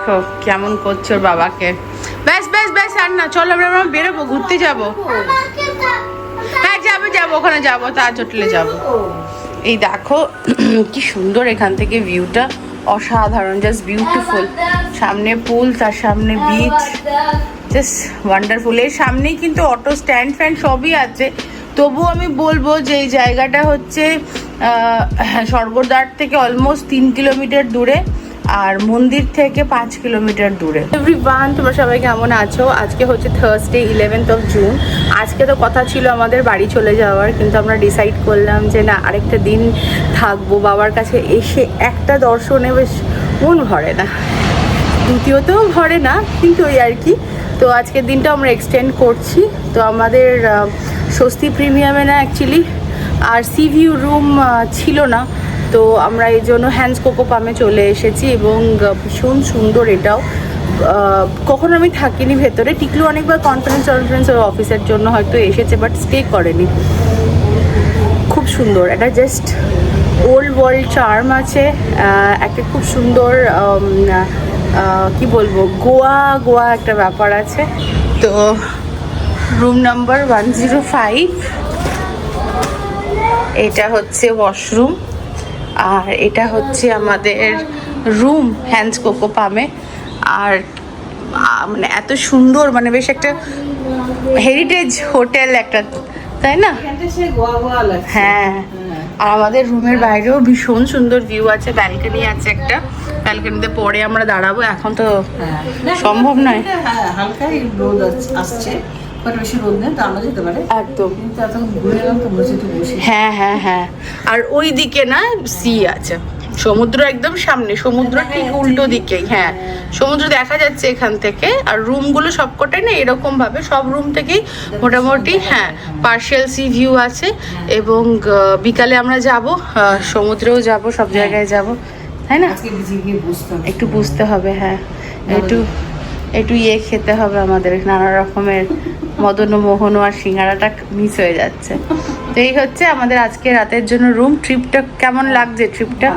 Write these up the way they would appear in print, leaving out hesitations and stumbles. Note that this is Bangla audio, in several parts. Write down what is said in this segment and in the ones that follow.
দেখো কেমন করছো ওর বাবাকে। ব্যাস ব্যাস ব্যাস আর না, চলো আমরা বেরোবো, ঘুরতে যাবো। হ্যাঁ যাবো যাবো, ওখানে যাবো, তাজ হোটেলে যাবো। এই দেখো কি সুন্দর এখান থেকে ভিউটা, অসাধারণ, জাস্ট বিউটিফুল। সামনে পুল, তার সামনে বিচ, জাস্ট ওয়ান্ডারফুল। এর সামনেই কিন্তু অটো স্ট্যান্ড ফ্যান্ড সবই আছে। তবু আমি বলবো যে এই জায়গাটা হচ্ছে স্বর্গদ্বার থেকে অলমোস্ট 3 কিলোমিটার দূরে, আর মন্দির থেকে 5 কিলোমিটার দূরে। এভরিওয়ান, তোমরা সবাই কেমন আছো? আজকে হচ্ছে থার্সডে 11th জুন। আজকে তো কথা ছিল আমাদের বাড়ি চলে যাওয়ার, কিন্তু আমরা ডিসাইড করলাম যে না, আরেকটা দিন থাকবো বাবার কাছে। এসে একটা দর্শনে বেশ মন ভরে না, দ্বিতীয়তেও ভরে না, কিন্তু ওই আর কি। তো আজকের দিনটা আমরা এক্সটেন্ড করছি। তো আমাদের স্বস্তি প্রিমিয়ামে না অ্যাকচুয়ালি আর সি ভিউ রুম ছিল না, তো আমরা এই জন্য হ্যান্ডস কোকো পামে চলে এসেছি। এবং ভীষণ সুন্দর এটাও। কখনো আমি থাকিনি ভেতরে, টিকলু অনেকবার কনফারেন্স ওর অফিসের জন্য হয়তো এসেছে, বাট স্টে করেনি। খুব সুন্দর, এটা জাস্ট ওল্ড ওয়ার্ল্ড চার্ম আছে, একটা খুব সুন্দর কি বলবো, গোয়া একটা ব্যাপার আছে। তো রুম নাম্বার 105, এটা হচ্ছে ওয়াশরুম, আর এটা হচ্ছে আমাদের রুম হ্যান্ডস কোকো পামে। আর মানে এত সুন্দর, মানে বেশ একটা হেরিটেজ হোটেল একটা, তাই না? হ্যাঁ, আর আমাদের রুমের বাইরেও ভীষণ সুন্দর ভিউ আছে, ব্যালকনি আছে একটা। ব্যালকনিতে পরে আমরা দাঁড়াবো, এখন তো সম্ভব নয়। হালকাই রোদ আসছে, বেশি রোদ নেই, দাঁড়ানো যেতে পারে একদম। কিন্তু এতক্ষণ ঘুরে এলাম তো বসে একটু বসে। হ্যাঁ হ্যাঁ হ্যাঁ, আর ওই দিকে না সি আছে, সমুদ্র একদম সামনে, সমুদ্র ঠিক উল্টো দিকেই। হ্যাঁ, সমুদ্র দেখা যাচ্ছে এখান থেকে। আর রুমগুলো সবকটাই না এরকম ভাবে, সব রুম থেকেই মোটামুটি হ্যাঁ পার্শিয়াল সি ভিউ আছে। এবং বিকালে আমরা যাব, সমুদ্রেও যাব, সব জায়গায় যাব, তাই না? একটু বুঝতে হবে, হ্যাঁ একটু ইয়ে খেতে হবে আমাদের, নানা রকমের মদন মোহন আর সিঙ্গারাটা মিস হয়ে যাচ্ছে। তো এই হচ্ছে আমাদের আজকে রাতের জন্য রুম। ট্রিপটা কেমন লাগছে? ট্রিপটা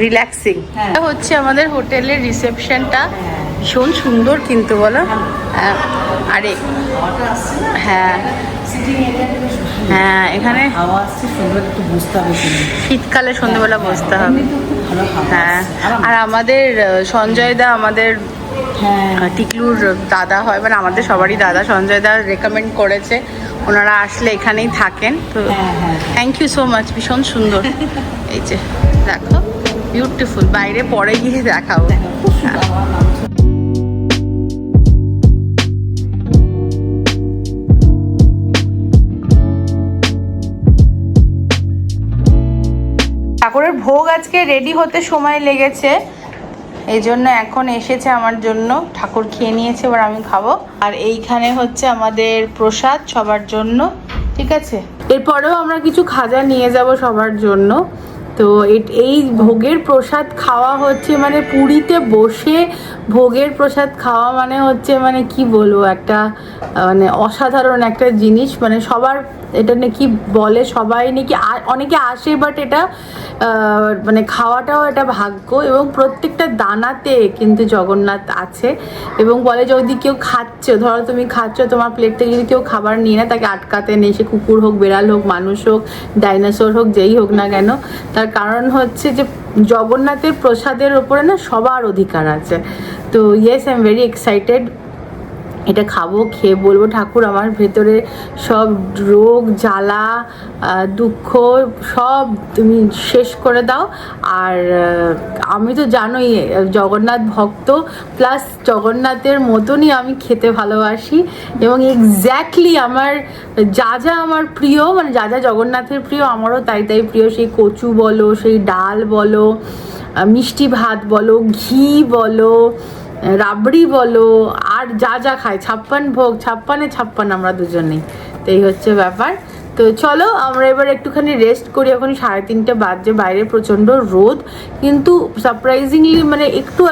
রিল্যাক্সিং। এটা হচ্ছে আমাদের হোটেলের রিসেপশনটা, ভীষণ সুন্দর কিন্তু বলো। আরে হ্যাঁ হ্যাঁ, এখানে শীতকালে সন্ধ্যেবেলা বসতে হবে। হ্যাঁ, আর আমাদের সঞ্জয় দা, আমাদের টিকলুর দাদা হয়, মানে আমাদের সবারই দাদা, সঞ্জয় দা রেকমেন্ড করেছে ওনারা আসলে এখানেই থাকেন। তো থ্যাংক ইউ সো মাচ, ভীষণ সুন্দর। এই যে দেখো বিউটিফুল, বাইরে পরে গিয়ে দেখাবো। ঠাকুরের ভোগ আজকে রেডি হতে সময় লেগেছে, এই জন্য এখন এসেছে আমার জন্য। ঠাকুর খেয়ে নিয়েছে, এবার আমি খাবো। আর এইখানে হচ্ছে আমাদের প্রসাদ সবার জন্য, ঠিক আছে? এরপরেও আমরা কিছু খাজা নিয়ে যাব সবার জন্য। তো এই ভোগের প্রসাদ খাওয়া হচ্ছে মানে পুরীতে বসে ভোগের প্রসাদ খাওয়া মানে হচ্ছে মানে কি বলবো, একটা মানে অসাধারণ একটা জিনিস। মানে সবার এটা নাকি বলে, সবাই নাকি অনেকে আসে, বাট এটা মানে খাওয়াটাও একটা ভাগ্য। এবং প্রত্যেকটা দানাতে কিন্তু জগন্নাথ আছে। এবং বলে যদি কেউ খাচ্ছ, ধরো তুমি খাচ্ছ, তোমার প্লেট থেকে যদি কেউ খাবার নিয়ে না, তাকে আটকাতে নেই, সে কুকুর হোক, বেড়াল হোক, মানুষ হোক, ডাইনোসর হোক, যেই হোক না কেন। তার কারণ হচ্ছে যে জগন্নাথের প্রসাদের ওপরে না সবার অধিকার আছে। তো yes, I am very excited. এটা খাবো, খেয়ে বলবো ঠাকুর আমার ভেতরে সব রোগ জ্বালা দুঃখ সব তুমি শেষ করে দাও। আর আমি তো জানোই জগন্নাথ ভক্ত, প্লাস জগন্নাথের মতনই আমি খেতে ভালোবাসি। এবং এক্স্যাক্টলি আমার যা আমার প্রিয়, মানে যা জগন্নাথের প্রিয় আমারও তাই প্রিয়। সেই কচু বলো, সেই ডাল বলো, মিষ্টি ভাত বলো, ঘি বলো, রাবড়ি বলো, আর যা খায়, 56 ভোগ, 56 আমরা দুজনেই। তো এই হচ্ছে ব্যাপার। তো চলো আমরা এবার একটুখানি রেস্ট করি। এখন 3:30 বাজে, বাইরে প্রচণ্ড রোদ, কিন্তু সারপ্রাইজিংলি মানে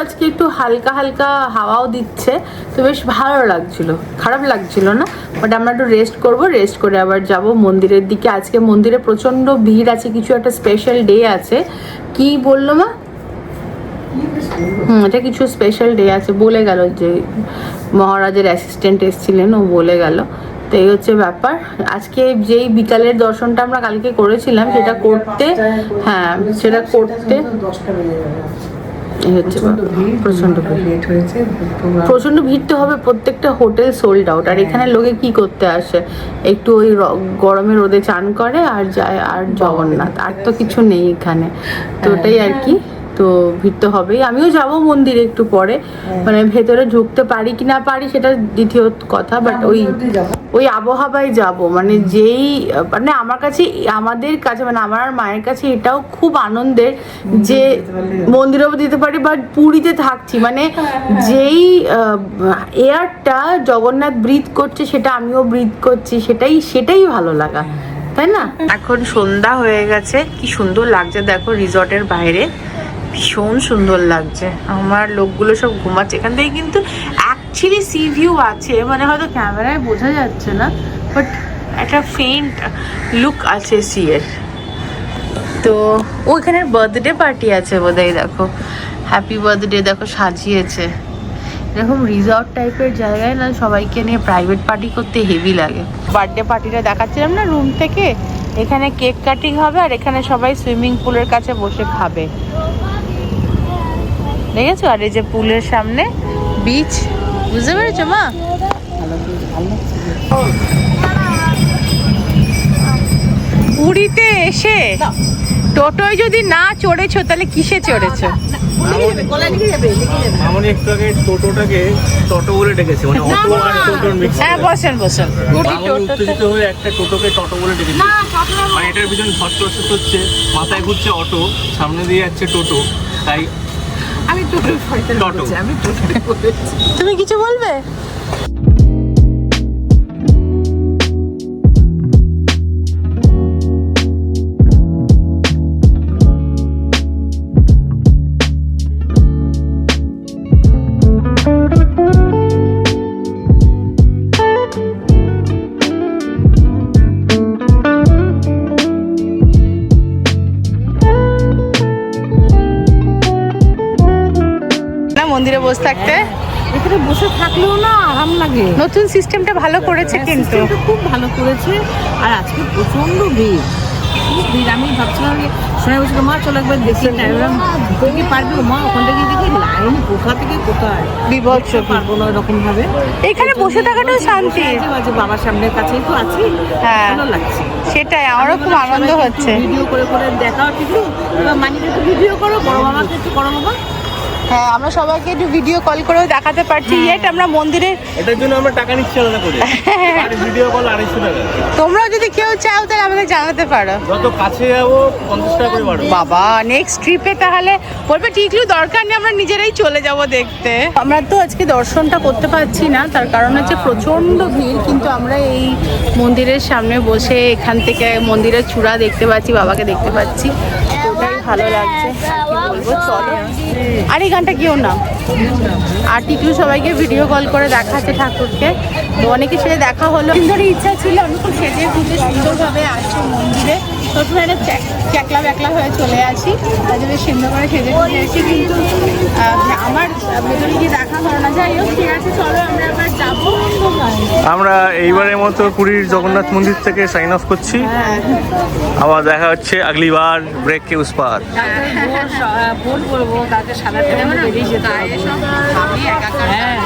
আজকে একটু হালকা হালকা হাওয়াও দিচ্ছে, তো বেশ ভালো লাগছিল, খারাপ লাগছিল না। বাট আমরা একটু রেস্ট করব, রেস্ট করে আবার যাব মন্দিরের দিকে। আজকে মন্দিরে প্রচণ্ড ভিড় আছে, কিছু একটা স্পেশাল ডে আছে। কি বললো মা? এটা কিছু স্পেশাল ডে আছে বলে গেল, যে মহারাজের অ্যাসিস্ট্যান্ট এসেছিলেন, ও বলে গেল। তো এই হচ্ছে ব্যাপার। আজকে যেই বিকালের দর্শনটা আমরা কালকে করেছিলাম সেটা করতে, হ্যাঁ সেটা করতে প্রচন্ড ভিড় তো হবে, প্রত্যেকটা হোটেল সোল্ড আউট। আর এখানে লোকে কি করতে আসে, একটু ওই গরমে রোদে চান করে আর যায়, আর জগন্নাথ, আর তো কিছু নেই এখানে। তো ওটাই আর কি। তো ভিড় তো হবেই। আমিও যাব মন্দিরে একটু পরে, মানে ভেতরে ঢুকতে পারি কি না পারি সেটা দ্বিতীয় কথা, বাট ওই আবহাওয়ায় যাব। মানে যেই, মানে আমার কাছে, আমাদের কাছে, মানে আমার আর মায়ের কাছে এটাও খুব আনন্দের যে মন্দিরেও দিতে পারি, বাট পুরীতে থাকছি, মানে যেই এয়ারটা জগন্নাথ ব্রিথ করছে সেটা আমিও ব্রিথ করছি, সেটাই ভালো লাগা, তাই না? এখন সন্ধ্যা হয়ে গেছে, কি সুন্দর লাগছে দেখো রিসর্টের বাইরে, ভীষণ সুন্দর লাগছে। আমার লোকগুলো সব ঘুমাচ্ছে। এখান থেকে কিন্তু অ্যাকচুয়ালি সি ভিউ আছে, মানে হয়তো ক্যামেরায় বোঝা যাচ্ছে না, বাট একটা ফেন্ট লুক আছে সি এর। তো ওইখানে বার্থডে পার্টি আছে বোধহয়, দেখো হ্যাপি বার্থডে, দেখো সাজিয়েছে। এরকম রিসর্ট টাইপের জায়গায় না সবাইকে নিয়ে প্রাইভেট পার্টি করতে হেভি লাগে। বার্থডে পার্টিটা দেখাচ্ছিলাম না রুম থেকে, এখানে কেক কাটিং হবে আর এখানে সবাই সুইমিং পুলের কাছে বসে খাবে, দেখেছো? আর এই যে পুলের সামনে বিচ, বুঝতে পেরেছো মা? পুরীতে এসে টোটোয় যদি না চড়েছো তাহলে কিসে চড়েছো? আমি একটু আগে টোটোটাকে টোটো বলে ডেকেছে, মানে অটো আর টোটোর মিক্স। হ্যাঁ বসেন। উত্তেজিত হয়ে একটা টোটোকে টোটো বলে ডেকেছে, মানে এটার পিছনে ধস প্রসেস হচ্ছে, মাথায় ঘুরছে অটো, সামনে দিয়ে যাচ্ছে টোটো, তাই আমি টোটো আমি টোটো বলেছি। তুমি কিছু বলবে? মন্দিরে বসে থাকতে, এখানে বসে থাকলেও না আরাম লাগে। নতুন সিস্টেমটা ভালো করেছে, কিন্তু খুব ভালো করেছে। আর আজকে প্রচন্ড ভিড়, খুব ভিড়। আমি ভাবছিলাম যে শোনা বলছিল মা চলো একবার দেখি, কি পারবে মা? ওখান থেকে দেখি লাইন কোথা থেকে কোথায়, বিভৎস পারবো না এরকম ভাবে। এখানে বসে থাকাটাও শান্তি। বাবার সামনের কাছেই তো আছি, হ্যাঁ ভালো লাগছে। সেটাই, আমারও খুব আনন্দ হচ্ছে। ভিডিও করে করে দেখাও ঠিক, মানিকে একটু ভিডিও করো, বড় মামাকে একটু করো বাবা। হ্যাঁ আমরা সবাইকে একটু ভিডিও কল করেও দেখাতে পারছি। ইয়েট আমরা মন্দিরে, এটার জন্য আমরা টাকা নিচ্ছি আলাদা করে, আর ভিডিও কল 250 টাকা। তোমরাও যদি কেউ চাও তাহলে আমাদের জানাতে পারো। যত কাছে যাবো 50 টাকা করে বাড়বে। বাবা নেক্সট ট্রিপে তাহলে বলবে টিকলু দরকার নেই, আমরা নিজেরাই চলে যাব দেখতে। আমরা তো আজকে দর্শনটা করতে পারছি না, তার কারণ হচ্ছে প্রচন্ড ভিড়, কিন্তু আমরা এই মন্দিরের সামনে বসে এখান থেকে মন্দিরের চূড়া দেখতে পাচ্ছি, বাবাকে দেখতে পাচ্ছি, ওটাই ভালো লাগছে। কি বলবো, চলো। আর এই গানটা কেউ না, আর টিকলু সবাইকে ভিডিও কল করে দেখাচ্ছে ঠাকুরকে। তো অনেকে সেটা দেখা হলো, সুন্দর ইচ্ছা ছিল আমি খুব সেজে গুজে সুন্দরভাবে আসছি মন্দিরে, প্রথমে একটা চ্যাকলা ব্যাকলা হয়ে চলে আসি, তার জন্য সুন্দর করে সেজে গুজে এসেছি, কিন্তু আমার ভেতরে গিয়ে দেখা হলো না। যাই হোক, ঠিক আছে চলো আমরা এবার যাবো। আমরা এইবারের মতো পুরীর জগন্নাথ মন্দির থেকে সাইন অফ করছি। আবার দেখা হচ্ছে আগলি বার ব্রেক কে উস পার। ভোট বলবো তাকে 8:30 বেরিয়ে যেতে হবে। হ্যাঁ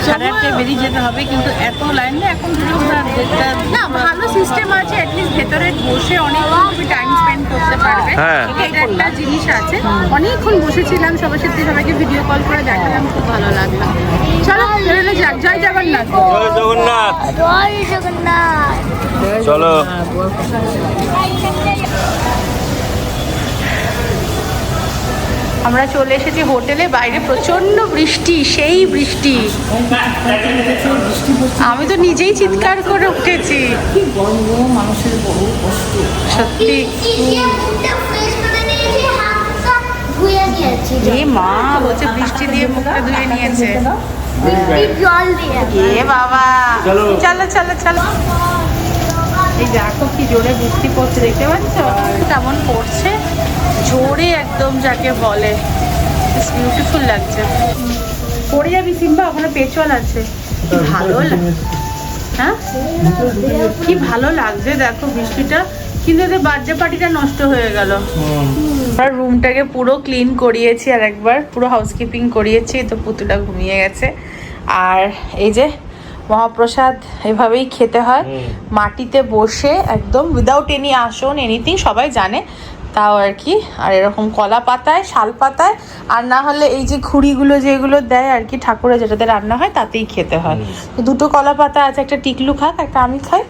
8:30 বেরিয়ে যেতে হবে, কিন্তু এত লাইন না এখন না, ভালো সিস্টেম আছে, অ্যাটলিস্ট ভেতরে বসে অনেকক্ষণ তুমি টাইম স্পেন্ড করতে পারবে। হ্যাঁ। এটা একটা জিনিস আছে, অনেকক্ষণ বসেছিলাম, সবার সাথে সবাইকে ভিডিও কল করে দেখালাম, খুব ভালো লাগলো। চলো বেরোলে যাক। জয় জগন্নাথ। জয় জগন্নাথ। জয় জগন্নাথ। চলো। আমরা চলে এসেছি হোটেলে, বাইরে প্রচন্ড বৃষ্টি, সেই বৃষ্টি, আমি তো নিজেই চিৎকার করে উঠেছি। কি গরম গো, মানুষের বড় কষ্ট সত্যি। এ মা বলছে বৃষ্টি দিয়ে মুখটা ধুয়ে নিয়েছে। জল দিয়ে এ বাবা, চলো চলো চলো। এই দেখো কি জোরে বৃষ্টি পড়ছে, দেখতে পাচ্ছ কেমন পড়ছে, জোরে একদম যাকে বলে। বিউটিফুল লাগছে। পড়ে যাবি সিম্বা, ওখানে পেছল আছে। কি ভালো হ্যাঁ কি ভালো লাগছে দেখো বৃষ্টিটা, কিন্তু এদের বার্থডে পার্টিটা নষ্ট হয়ে গেল। আমরা রুমটাকে পুরো ক্লিন করিয়েছি আর একবার পুরো হাউসকিপিং করিয়েছি, তো পুতুটা ঘুমিয়ে গেছে। আর এই যে মহাপ্রসাদ এভাবেই খেতে হয়, মাটিতে বসে একদম উইদাউট এনি আসন এনিথিং, সবাই জানে তাও আর কি। আর এরকম কলা পাতায়, শাল পাতায়, আর না হলে এই যে খুঁড়িগুলো যেগুলো দেয় আর কি ঠাকুরে যেটাতে রান্না হয় তাতেই খেতে হয়। তো দুটো কলা পাতা আছে, একটা টিকলু খাক, একটা আমি খাই,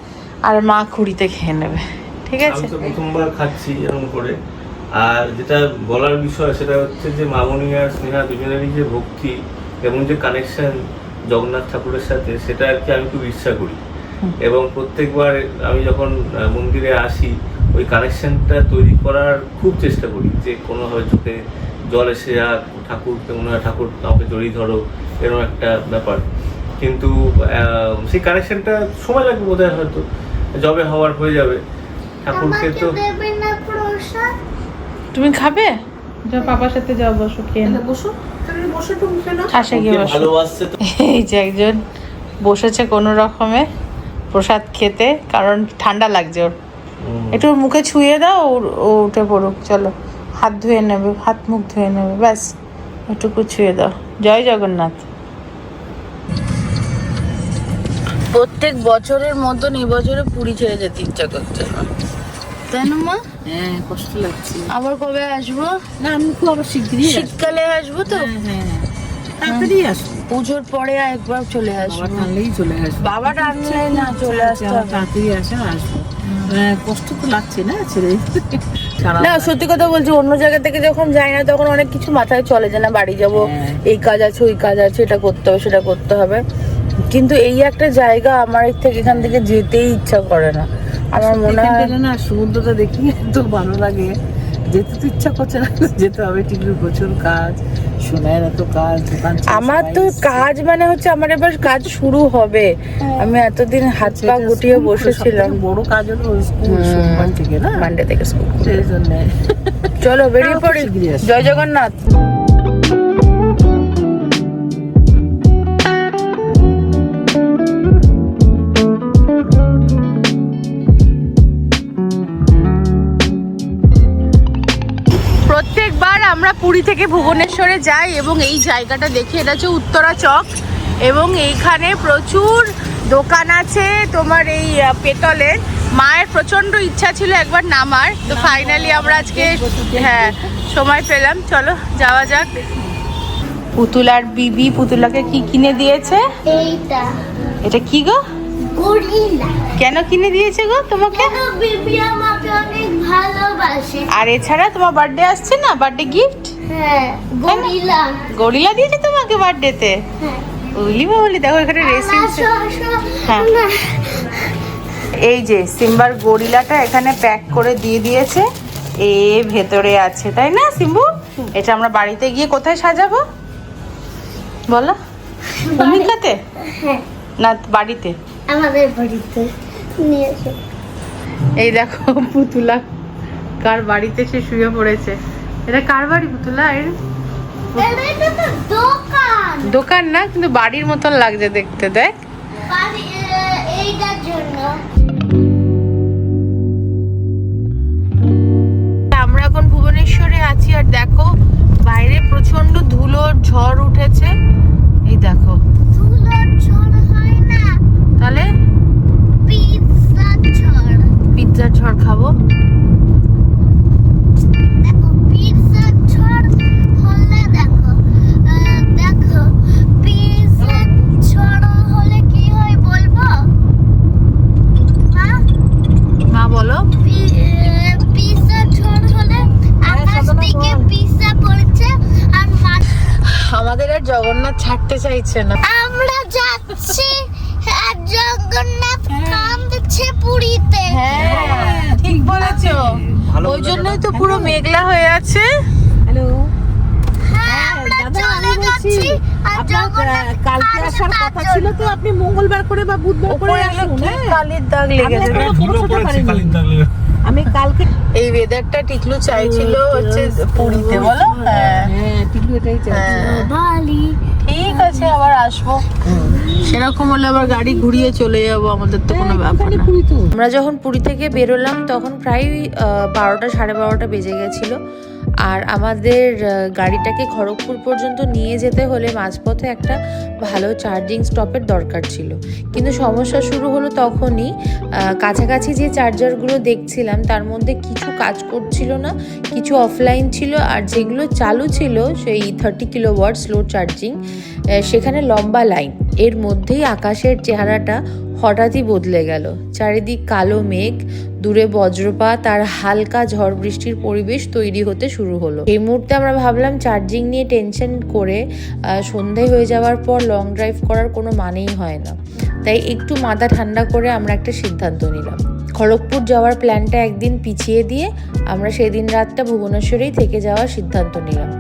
আর মা খুঁড়িতে খেয়ে নেবে, ঠিক আছে? আমি তো প্রথমবার খাচ্ছি এরকম করে। আর যেটা বলার বিষয় সেটা হচ্ছে যে মামনি আর স্নেহা দুজনেরই যে ভক্তি এবং যে কানেকশন জগন্নাথ ঠাকুরের সাথে, সেটা আর কি আমি খুব ইচ্ছা করি। এবং প্রত্যেকবার আমি যখন মন্দিরে আসি ওই কানেকশনটা তৈরি করার খুব চেষ্টা করি, যে কোনোভাবে চোখে জল এসে যাক, ঠাকুরকে মনে হয় ঠাকুর আমাকে জড়িয়ে ধরো, এরকম একটা ব্যাপার। কিন্তু সেই কানেকশনটা সময় লাগবে বোধহয়, হয়তো যবে হওয়ার হয়ে যাবে। ঠাকুরকে তো তুমি খাবে? যাও পাপার সাথে যাও, বসো খেয়ে নাও। বসো, তাহলে বসে তো মুখে না আসে গিয়ে বসো। ভালোবাসছে তো। এই যে একজন বসেছে কোনো রকমে প্রসাদ খেতে, কারণ ঠান্ডা লাগছে ওর। একটু ওর মুখে ছুঁয়ে দাও, ও উঠে পড়ুক। চলো, হাত ধুয়ে নেবে, হাত মুখ ধুয়ে নেবে, ব্যাস একটুকু ছুঁয়ে দাও। জয় জগন্নাথ। প্রত্যেক বছরের মতন এবছরে পুরী ছেড়ে যেতে ইচ্ছা করছে, তাই না মা? হ্যাঁ, কষ্ট লাগছে। আবার কবে আসবো? না, আমি খুব আবার শিগগিরই শীতকালে আসবো তো। হ্যাঁ, তাড়াতাড়ি আসবো। পুজোর পরে একবার চলে আসবো। বাবা টানলেই চলে আসবো। বাবা টানলে না চলে আসতে হবে। তাড়াতাড়ি আসে আসবো। কষ্ট তো লাগছে না ছেড়ে। না সত্যি কথা বলছি, অন্য জায়গা থেকে যখন যাই না তখন অনেক কিছু মাথায় চলে যায় না, বাড়ি যাব, এই কাজ আছে, ওই কাজ আছে, এটা করতে হবে, সেটা করতে হবে। কিন্তু এই একটা জায়গা আমার এখান থেকে যেতেই ইচ্ছা করে না। আমার মনে হয় না সমুদ্রটা দেখি তো ভালো লাগে, যেতে তো ইচ্ছা করছে না, যেতে হবে। টিকির প্রচুর কাজ, সোনার এত কাজ, দোকান। আমার তো কাজ মানে হচ্ছে আমার এবার কাজ শুরু হবে। আমি এতদিন হাত পা গুটিয়ে বসেছিলাম। বড় কাজ হলো স্কুল, সোমবার থেকে না, মানডে থেকে স্কুল, সেই জন্য। চলো বেরিয়ে পড়ি। জয় জগন্নাথ। প্রত্যেকবার আমরা পুরী থেকে ভুবনেশ্বরে যাই এবং এই জায়গাটা দেখি, এটা হচ্ছে উত্তরা চক, এবং এইখানে প্রচুর দোকান আছে তোমার এই পেতলের। মায়ের প্রচন্ড ইচ্ছা ছিল একবার নামার, তো ফাইনালি আমরা আজকে হ্যাঁ সময় পেলাম। চলো যাওয়া যাক। পুতুলার বিবি পুতুলাকে কি কিনে দিয়েছে? এইটা এটা কি গো? গরিলা। কেন কিনে দিয়েছে গো তোমাকে? কেন বিবি আমাকে অনেক ভালোবাসে। আর এছাড়া তোমার বার্থডে আসছে না, বার্থডে গিফট? হ্যাঁ, গরিলা। গরিলা দিয়েছে তোমাকে বার্থডেতে? হ্যাঁ। বলি বলি, দেখো এখানে রেসিং। হ্যাঁ, না, এই যে সিম্বার গরিলাটা এখানে প্যাক করে দিয়ে দিয়েছে, এ ভেতরে আছে, তাই না সিম্বু? এটা আমরা বাড়িতে গিয়ে কোথায় সাজাবো বলো? ভূমিকাতে হ্যাঁ, না বাড়িতে? আমাদের বাড়িতে নিয়ে এসো। এই দেখো পুতুলা কার বাড়িতে সে শুয়ে পড়েছে। এটা কার বাড়ি পুতুলা? এটা তো দোকান। দোকান না, কিন্তু বাড়ির মতন লাগছে দেখতে, দেখ। এইটার জন্য আমরা এখন ভুবনেশ্বরে আছি, আর দেখো বাইরে প্রচন্ড ধুলোর ঝড় উঠেছে। এই দেখো, ধুলোর ঝড় হয় না, তাহলে পিৎজার ঝড়। পিৎজার ঝড় খাবো। দেখো পিৎজার ঝড় হলে দেখো দেখো পিৎজার ঝড় হলে কি হয় বলবো? মা বলো। পিৎজার ঝড় হলে আকাশ থেকে পিৎজা পড়ছে আর আমাদের আর জগন্নাথ ছাড়তে চাইছে না। আমরা যাচ্ছি আর জগন্নাথ কাঁদছে পুরীতে। হ্যাঁ ঠিক বলেছো, ওই জন্যই তো পুরো মেঘলা হয়ে আছে। হ্যালো, হ্যাঁ, আমরা চলে যাচ্ছি আর জগন্নাথ কালকে আসার কথা ছিল, তো আপনি মঙ্গলবার করে বা বুধবার করে আসুন। কালির দাগ লেগেছে। আমি কালকে এই ওয়েদারটা টিকলু চাইছিল হচ্ছে পুরীতে, বলো? হ্যাঁ হ্যাঁ টিকলু এটাই চাইছি। বালি ঠিক আছে, আবার আসবো। সেরকম হলে আবার গাড়ি ঘুরিয়ে চলে যাবো, আমাদের তো কোনো ব্যাপার না। পুরী তো আমরা যখন পুরী থেকে বেরোলাম তখন প্রায় 12টা 12:30 বেজে গেছিলো। আর আমাদের গাড়িটাকে খড়গপুর পর্যন্ত নিয়ে যেতে হলে মাঝপথে একটা ভালো চার্জিং স্টপের দরকার ছিল। কিন্তু সমস্যা শুরু হলো তখনই, কাছাকাছি যে চার্জারগুলো দেখছিলাম তার মধ্যে কিছু কাজ করছিল না, কিছু অফলাইন ছিল, আর যেগুলো চালু ছিল সেই 30 কিলোওয়াট স্লো চার্জিং, সেখানে লম্বা লাইন। এর মধ্যেই আকাশের চেহারাটা হঠাৎই বদলে গেল। চারিদিক কালো মেঘ, দূরে বজ্রপাত আর হালকা ঝড় বৃষ্টির পরিবেশ তৈরি হতে শুরু হলো। এই মুহূর্তে আমরা ভাবলাম চার্জিং নিয়ে টেনশন করে সন্ধে হয়ে যাওয়ার পর লং ড্রাইভ করার কোনো মানেই হয় না। তাই একটু মাথা ঠান্ডা করে আমরা একটা সিদ্ধান্ত নিলাম। খড়গপুর যাওয়ার প্ল্যানটা একদিন পিছিয়ে দিয়ে আমরা সেদিন রাতটা ভুবনেশ্বরেই থেকে যাওয়ার সিদ্ধান্ত নিলাম।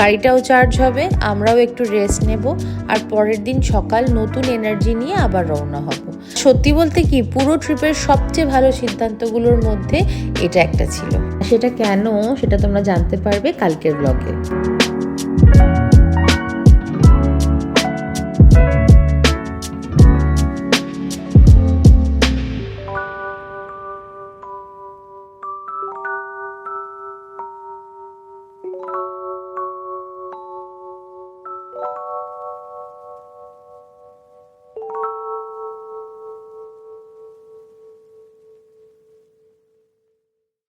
গাড়িটাও চার্জ হবে, আমরাও একটু রেস্ট নেব, আর পরের দিন সকাল নতুন এনার্জি নিয়ে আবার রওনা হব। সত্যি বলতে কি, পুরো ট্রিপের সবচেয়ে ভালো সিদ্ধান্তগুলোর মধ্যে এটা একটা ছিল। সেটা কেন, সেটা তোমরা জানতে পারবে কালকের ব্লগে।